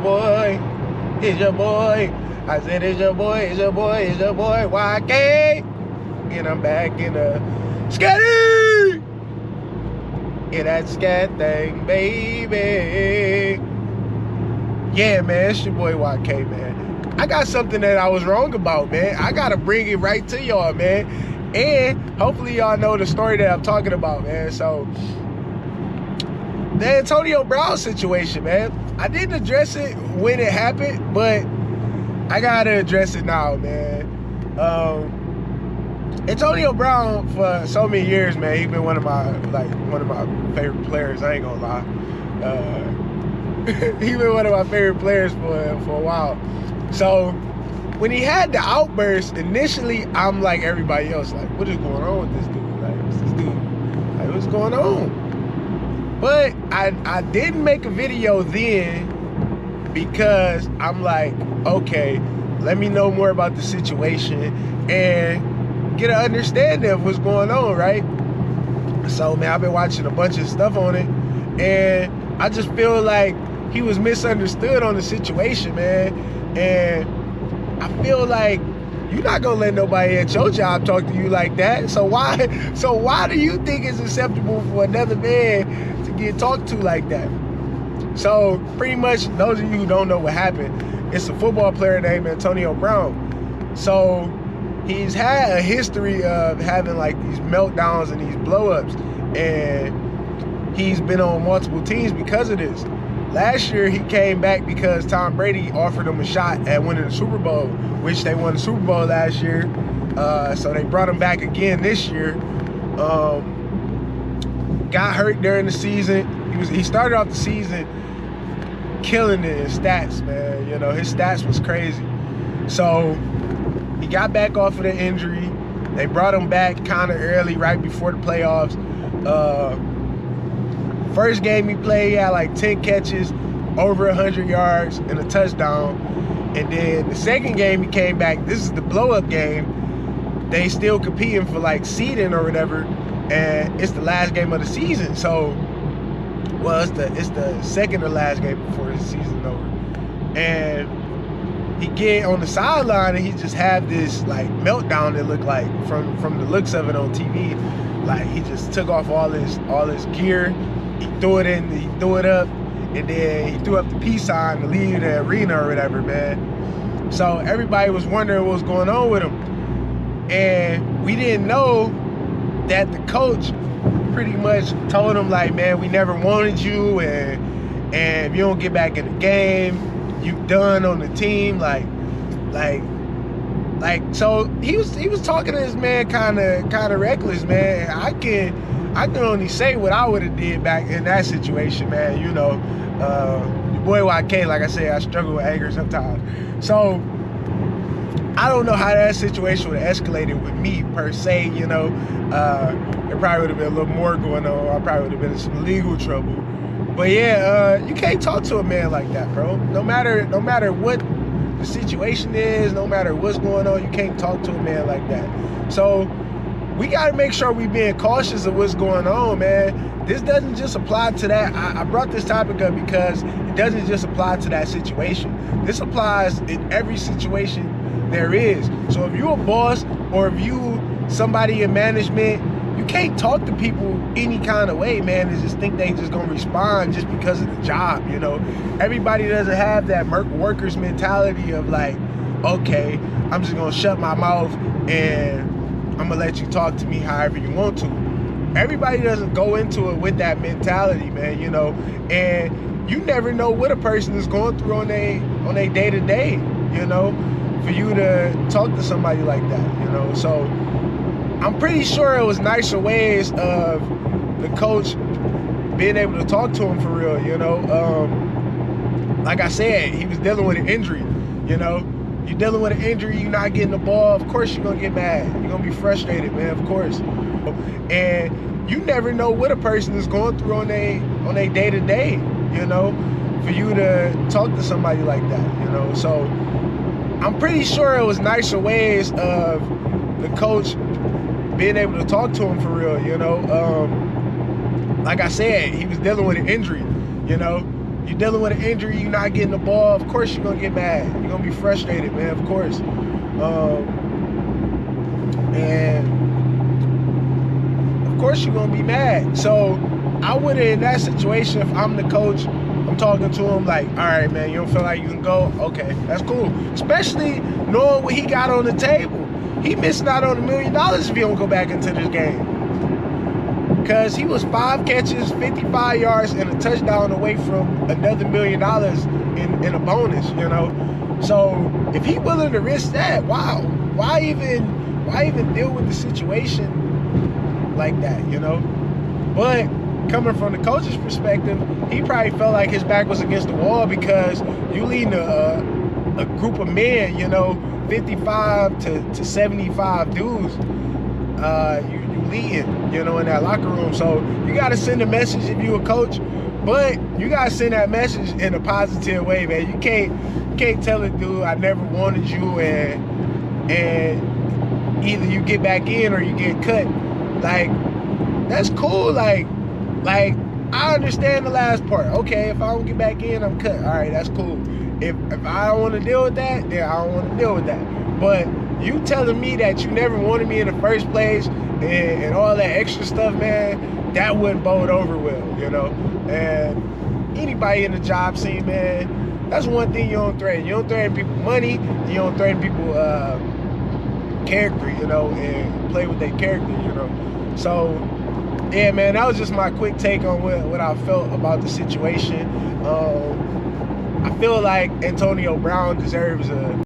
boy. It's your boy. I said it's your boy, it's your boy, it's your boy, YK. And I'm back in the scatty. Yeah, that scat thing, baby. Yeah, man, it's your boy YK, man. I got something that I was wrong about, man. I gotta bring it right to y'all, man. And hopefully y'all know the story that I'm talking about, man. So, the Antonio Brown situation, man. I didn't address it when it happened, but I gotta address it now, man. Antonio Brown, for so many years, man, he's been one of my favorite players. I ain't gonna lie. He's been one of my favorite players for a while. So when he had the outburst, initially I'm like everybody else, like, what is going on with this dude? Like, what's this dude? Like, what's going on? But I didn't make a video then because I'm like, okay, let me know more about the situation and get an understanding of what's going on, right? So, man, I've been watching a bunch of stuff on it, and I just feel like he was misunderstood on the situation, man. And I feel like you're not gonna let nobody at your job talk to you like that. So why do you think it's acceptable for another man to get talked to like that? So pretty much, those of you who don't know what happened, it's a football player named Antonio Brown. So he's had a history of having like these meltdowns and these blow-ups, and he's been on multiple teams because of this. Last year, he came back because Tom Brady offered him a shot at winning the Super Bowl, which they won the Super Bowl last year. So they brought him back again this year. Got hurt during the season. He started off the season killing it in stats, man. You know, his stats was crazy. So he got back off of the injury. They brought him back kind of early, right before the playoffs. First game he played, he had like 10 catches, over 100 yards, and a touchdown. And then the second game he came back, this is the blow-up game. They still competing for like seeding or whatever, and it's the last game of the season. So, well, it's the second or last game before the season's over. And he get on the sideline and he just have this like meltdown that looked like from the looks of it on TV. Like he just took off all his gear, he threw it up, and then he threw up the peace sign to leave the arena or whatever, man. So everybody was wondering what was going on with him. And we didn't know that the coach pretty much told him like, man, we never wanted you, and if you don't get back in the game, you done on the team, like so he was talking to this man kind of reckless, man. I can only say what I would have did back in that situation, man. You know, your boy YK, like I said, I struggle with anger sometimes. So I don't know how that situation would have escalated with me per se, you know. There probably would have been a little more going on. I probably would have been in some legal trouble. But yeah, you can't talk to a man like that, bro. No matter what the situation is, no matter what's going on, you can't talk to a man like that. So we got to make sure we being cautious of what's going on, man. This doesn't just apply to that. I brought this topic up because it doesn't just apply to that situation. This applies in every situation there is. So if you're a boss or if you somebody in management, you can't talk to people any kind of way, man, and just think they just gonna respond just because of the job, you know. Everybody doesn't have that worker's mentality of like, okay, I'm just gonna shut my mouth and I'm gonna let you talk to me however you want to. Everybody doesn't go into it with that mentality, man, you know, and you never know what a person is going through on their day-to-day, you know, for you to talk to somebody like that, you know. So I'm pretty sure it was nicer ways of the coach being able to talk to him for real, you know. Like I said, he was dealing with an injury, you know. You're dealing with an injury, you're not getting the ball, of course you're gonna get mad. You're gonna be frustrated, man, of course. And you never know what a person is going through on their day-to-day, you know, for you to talk to somebody like that, you know. So I'm pretty sure it was nicer ways of the coach being able to talk to him for real, you know. Like I said, he was dealing with an injury, you know. You're dealing with an injury, you're not getting the ball. Of course you're gonna get mad. You're gonna be frustrated, man. Of course. And of course you're gonna be mad. So I would, in that situation, if I'm the coach, I'm talking to him like, all right, man, you don't feel like you can go? Okay, that's cool. Especially knowing what he got on the table. He missing out on $1 million if he don't go back into this game. Because he was 5 catches, 55 yards, and a touchdown away from another $1 million in a bonus, you know? So if he willing to risk that, wow. Why even deal with the situation like that, you know? But coming from the coach's perspective, he probably felt like his back was against the wall because you leading a group of men, you know, 55 to 75 dudes, you leading, you know, in that locker room. So you got to send a message if you a coach, but you got to send that message in a positive way, man. You can't tell a dude, I never wanted you, and either you get back in or you get cut. Like, that's cool. Like I understand the last part. Okay, if I don't get back in, I'm cut. All right, that's cool. If I don't want to deal with that, then I don't want to deal with that. But you telling me that you never wanted me in the first place and all that extra stuff, man, that wouldn't bode over well, you know? And anybody in the job scene, man, that's one thing you don't threaten. You don't threaten people money. You don't threaten people character, you know, and play with their character, you know? So, yeah, man, that was just my quick take on what I felt about the situation. I feel like Antonio Brown deserves a